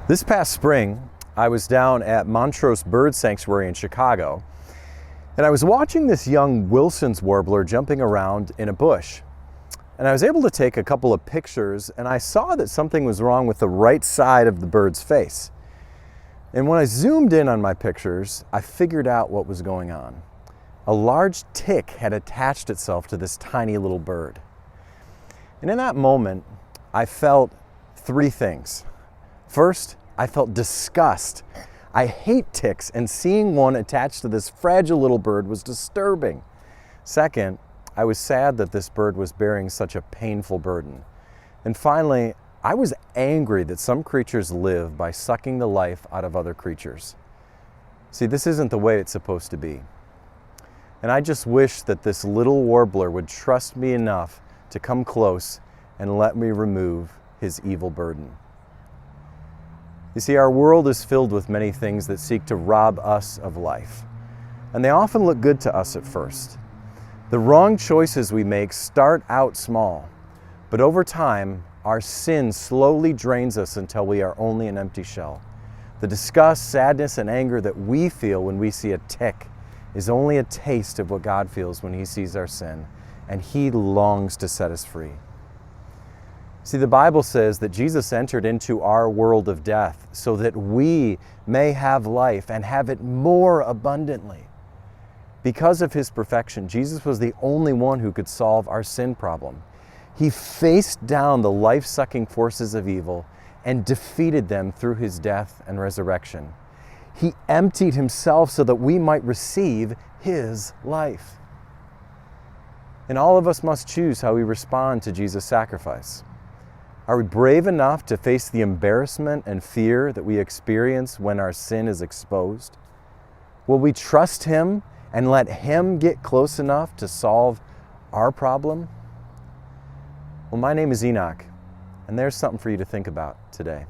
This past spring, I was down at Montrose Bird Sanctuary in Chicago, and I was watching this young Wilson's warbler jumping around in a bush. And I was able to take a couple of pictures, and I saw that something was wrong with the right side of the bird's face. And when I zoomed in on my pictures, I figured out what was going on. A large tick had attached itself to this tiny little bird. And in that moment, I felt three things. First, I felt disgust. I hate ticks, and seeing one attached to this fragile little bird was disturbing. Second, I was sad that this bird was bearing such a painful burden. And finally, I was angry that some creatures live by sucking the life out of other creatures. See, this isn't the way it's supposed to be. And I just wish that this little warbler would trust me enough to come close and let me remove his evil burden. You see, our world is filled with many things that seek to rob us of life. And they often look good to us at first. The wrong choices we make start out small, but over time, our sin slowly drains us until we are only an empty shell. The disgust, sadness, and anger that we feel when we see a tick is only a taste of what God feels when He sees our sin, and He longs to set us free. See, the Bible says that Jesus entered into our world of death so that we may have life and have it more abundantly. Because of His perfection, Jesus was the only one who could solve our sin problem. He faced down the life-sucking forces of evil and defeated them through His death and resurrection. He emptied Himself so that we might receive His life. And all of us must choose how we respond to Jesus' sacrifice. Are we brave enough to face the embarrassment and fear that we experience when our sin is exposed? Will we trust Him and let Him get close enough to solve our problem? Well, my name is Enoch, and there's something for you to think about today.